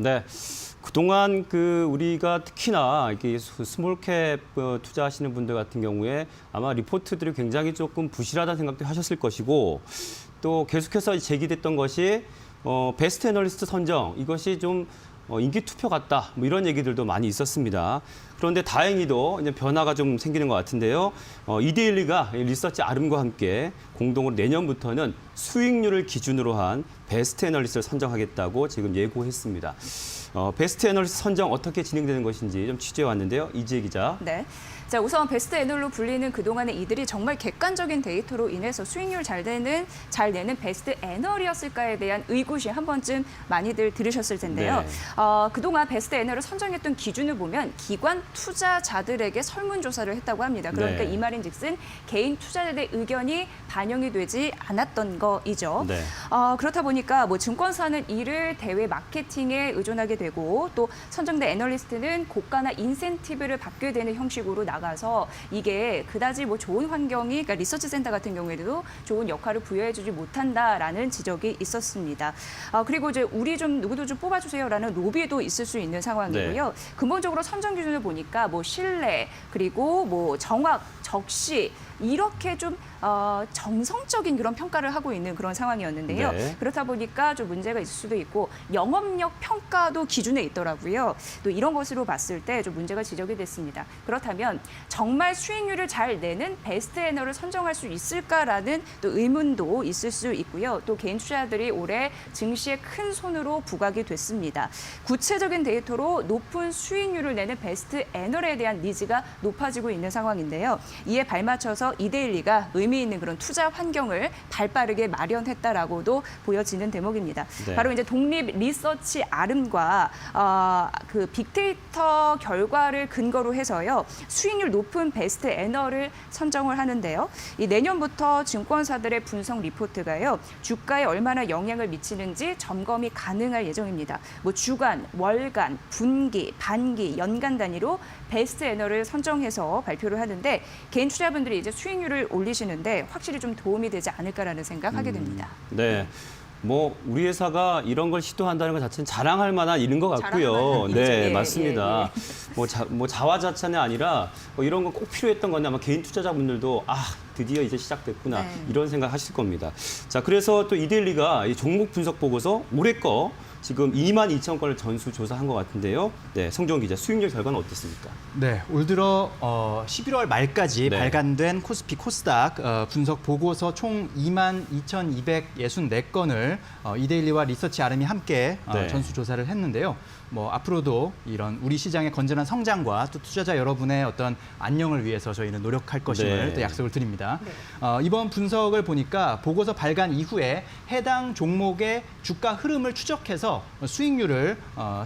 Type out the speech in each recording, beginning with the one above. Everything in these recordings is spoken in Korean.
네. 그동안 우리가 특히나 이렇게 스몰캡 투자하시는 분들 같은 경우에 아마 리포트들이 굉장히 조금 부실하다는 생각도 하셨을 것이고 또 계속해서 제기됐던 것이 베스트 애널리스트 선정 이것이 좀 인기 투표 같다 뭐 이런 얘기들도 많이 있었습니다. 그런데 다행히도 이제 변화가 좀 생기는 것 같은데요. 이데일리가 리서치 아름과 함께 공동으로 내년부터는 수익률을 기준으로 한 베스트 애널리스트를 선정하겠다고 지금 예고했습니다. 베스트 애널리스트 선정 어떻게 진행되는 것인지 좀 취재해 왔는데요. 이지혜 기자. 네. 자, 우선 베스트 애널로 불리는 그동안의 이들이 정말 객관적인 데이터로 인해서 수익률 잘 내는 베스트 애널이었을까에 대한 의구심 한 번쯤 많이들 들으셨을 텐데요. 네. 그동안 베스트 애널을 선정했던 기준을 보면 기관 투자자들에게 설문조사를 했다고 합니다. 그러니까 네. 이 말인즉슨 개인 투자자들의 의견이 반영이 되지 않았던 거이죠. 네. 그렇다 보니까 뭐 증권사는 이를 대외 마케팅에 의존하게 되고 또 선정된 애널리스트는 고가나 인센티브를 받게 되는 형식으로 나가서 이게 그다지 뭐 좋은 환경이 그러니까 리서치 센터 같은 경우에도 좋은 역할을 부여해주지 못한다라는 지적이 있었습니다. 그리고 이제 우리 좀 누구도 좀 뽑아주세요라는 로비도 있을 수 있는 상황이고요. 네. 근본적으로 선정 기준을 보니까 뭐 신뢰 그리고 뭐 정확, 적시 이렇게 좀 정성적인 그런 평가를 하고 있는 그런 상황이었는데요. 네. 그렇다 보니까 좀 문제가 있을 수도 있고 영업력 평가도 기준에 있더라고요. 또 이런 것으로 봤을 때 좀 문제가 지적이 됐습니다. 그렇다면 정말 수익률을 잘 내는 베스트 애널을 선정할 수 있을까라는 또 의문도 있을 수 있고요. 또 개인 투자자들이 올해 증시에 큰 손으로 부각이 됐습니다. 구체적인 데이터로 높은 수익률을 내는 베스트 애널에 대한 니즈가 높아지고 있는 상황인데요. 이에 발맞춰서 이데일리가 의미 있는 그런 투자 환경을 발빠르게 마련했다라고도 보여지는 대목입니다. 네. 바로 이제 독립 리서치 아름과 그 빅데이터 결과를 근거로 해서요. 수익률 높은 베스트 애널을 선정을 하는데요. 이 내년부터 증권사들의 분석 리포트가요. 주가에 얼마나 영향을 미치는지 점검이 가능할 예정입니다. 뭐 주간, 월간, 분기, 반기, 연간 단위로 베스트 애널을 선정해서 발표를 하는데 개인 투자분들이 이제 수익률을 올리시는데 확실히 좀 도움이 되지 않을까라는 생각하게 됩니다. 네. 뭐 우리 회사가 이런 걸 시도한다는 것 자체는 자랑할 만한 일인 것 같고요. 자랑할 만한 네, 일이죠. 예, 맞습니다. 뭐 자화자찬이 아니라 뭐 이런 건 꼭 필요했던 건데 아마 개인 투자자분들도 드디어 이제 시작됐구나 네. 이런 생각하실 겁니다. 자, 그래서 또 이데일리가 이 종목 분석 보고서 올해 거 지금 22,000건을 전수 조사한 것 같은데요. 네, 성종 기자, 수익률 결과는 어땠습니까? 네, 올 들어 11월 말까지 네. 발간된 코스피 코스닥 분석 보고서 총 22,264건을 이데일리와 리서치 아름이 함께 네. 전수 조사를 했는데요. 뭐 앞으로도 이런 우리 시장의 건전한 성장과 또 투자자 여러분의 어떤 안녕을 위해서 저희는 노력할 것임을 네. 또 약속을 드립니다. 이번 분석을 보니까 보고서 발간 이후에 해당 종목의 주가 흐름을 추적해서 수익률을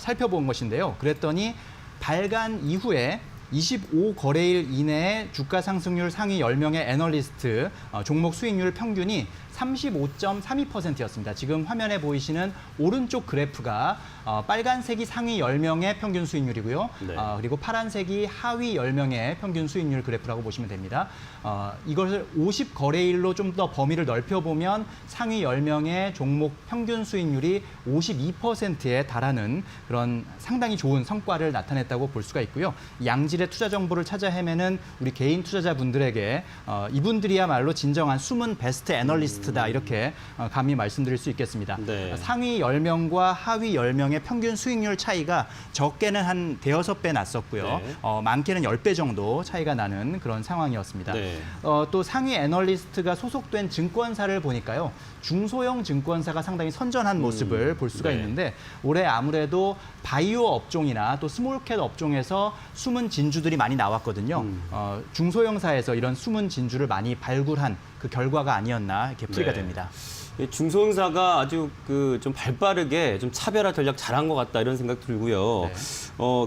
살펴본 것인데요. 그랬더니 발간 이후에 25거래일 이내에 주가 상승률 상위 10명의 애널리스트 종목 수익률 평균이 35.32%였습니다. 지금 화면에 보이시는 오른쪽 그래프가 빨간색이 상위 10명의 평균 수익률이고요. 네. 그리고 파란색이 하위 10명의 평균 수익률 그래프라고 보시면 됩니다. 이것을 50거래일로 좀 더 범위를 넓혀보면 상위 10명의 종목 평균 수익률이 52%에 달하는 그런 상당히 좋은 성과를 나타냈다고 볼 수가 있고요. 양질의 투자 정보를 찾아 헤매는 우리 개인 투자자분들에게 이분들이야말로 진정한 숨은 베스트 애널리스트다 이렇게 감히 말씀드릴 수 있겠습니다. 네. 상위 10명과 하위 10명의 평균 수익률 차이가 적게는 한 대여섯 배 났었고요. 네. 많게는 10배 정도 차이가 나는 그런 상황이었습니다. 네. 또 상위 애널리스트가 소속된 증권사를 보니까요. 중소형 증권사가 상당히 선전한 모습을 볼 수가 네. 있는데 올해 아무래도 바이오 업종이나 또 스몰캡 업종에서 숨은 진주들이 많이 나왔거든요. 중소형사에서 이런 숨은 진주를 많이 발굴한 그 결과가 아니었나 이렇게 풀이가 네. 됩니다. 중소형사가 아주 좀 발빠르게 좀 차별화 전략 잘한 것 같다 이런 생각 들고요. 네.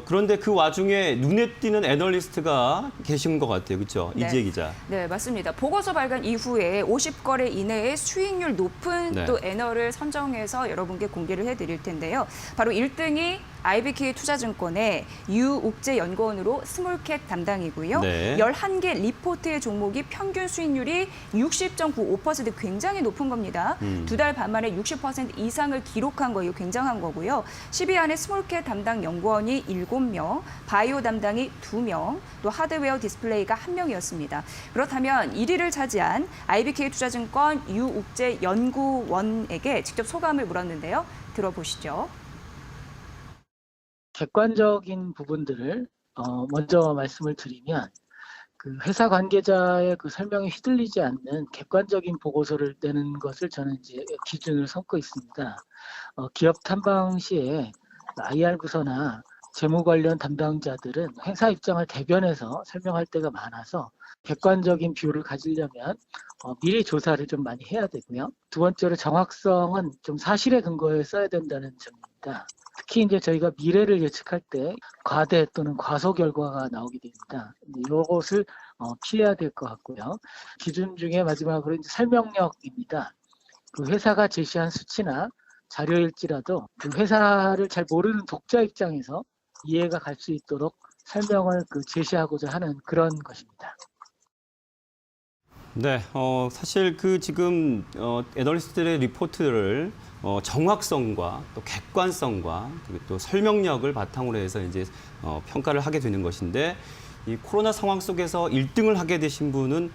그런데 그 와중에 눈에 띄는 애널리스트가 계신 것 같아요. 그렇죠? 네. 이지혜 기자. 네, 맞습니다. 보고서 발간 이후에 50거래 이내에 수익률 높은 네. 또 애널을 선정해서 여러분께 공개를 해드릴 텐데요. 바로 1등이 IBK 투자증권의 유욱재 연구원으로 스몰캡 담당이고요. 네. 11개 리포트의 종목이 평균 수익률이 60.95% 굉장히 높은 겁니다. 2달 반 만에 60% 이상을 기록한 거 이거 굉장한 거고요. 10위 안에 스몰캡 담당 연구원이 7명, 바이오 담당이 2명, 또 하드웨어 디스플레이가 1명이었습니다. 그렇다면 1위를 차지한 IBK 투자증권 유욱재 연구원에게 직접 소감을 물었는데요. 들어보시죠. 객관적인 부분들을 먼저 말씀을 드리면 그 회사 관계자의 그 설명에 휘둘리지 않는 객관적인 보고서를 내는 것을 저는 이제 기준으로 삼고 있습니다. 기업 탐방 시에 IR 부서나 재무 관련 담당자들은 회사 입장을 대변해서 설명할 때가 많아서 객관적인 뷰를 가지려면 미리 조사를 좀 많이 해야 되고요. 두 번째로 정확성은 좀 사실에 근거해 써야 된다는 점입니다. 특히 이제 저희가 미래를 예측할 때 과대 또는 과소 결과가 나오게 됩니다. 이것을 피해야 될 것 같고요. 기준 중에 마지막으로 이제 설명력입니다. 그 회사가 제시한 수치나 자료일지라도 그 회사를 잘 모르는 독자 입장에서 이해가 갈 수 있도록 설명을 제시하고자 하는 그런 것입니다. 네, 사실 지금 애널리스트들의 리포트를 정확성과 또 객관성과 그리고 또 설명력을 바탕으로 해서 이제 평가를 하게 되는 것인데 이 코로나 상황 속에서 1등을 하게 되신 분은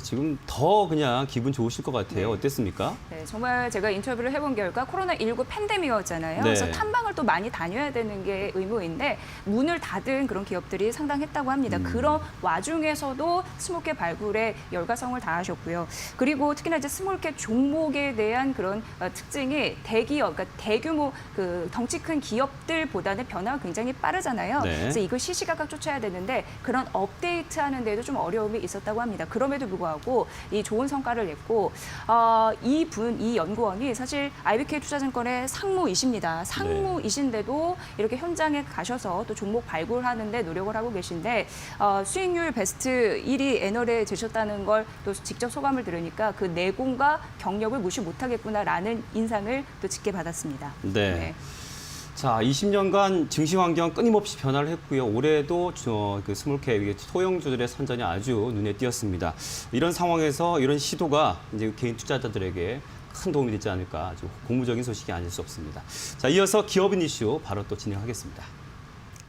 지금 더 그냥 기분 좋으실 것 같아요. 어땠습니까? 네, 정말 제가 인터뷰를 해본 결과 코로나19 팬데믹이었잖아요. 네. 그래서 탐방을 또 많이 다녀야 되는 게 의무인데 문을 닫은 그런 기업들이 상당했다고 합니다. 그런 와중에서도 스몰캡 발굴에 열과성을 다하셨고요. 그리고 특히나 이제 스몰캡 종목에 대한 그런 특징이 대기업, 그러니까 대규모 그 덩치 큰 기업들보다는 변화가 굉장히 빠르잖아요. 네. 그래서 이걸 시시각각 쫓아야 되는데 그런 업데이트하는 데도 좀 어려움이 있었다고 합니다. 그럼에도 불구하고 이 좋은 성과를 냈고 이 연구원이 사실 IBK 투자증권의 상무이십니다. 상무이신데도 이렇게 현장에 가셔서 또 종목 발굴하는 데 노력을 하고 계신데 수익률 베스트 1위 애널에 되셨다는 걸 또 직접 소감을 들으니까 그 내공과 경력을 무시 못하겠구나라는 인상을 또 짙게 받았습니다. 네. 자, 20년간 증시 환경 끊임없이 변화를 했고요. 올해도 그 스몰캡 소형주들의 선전이 아주 눈에 띄었습니다. 이런 상황에서 이런 시도가 이제 개인 투자자들에게 큰 도움이 되지 않을까 아주 고무적인 소식이 아닐 수 없습니다. 자, 이어서 기업인 이슈 바로 또 진행하겠습니다.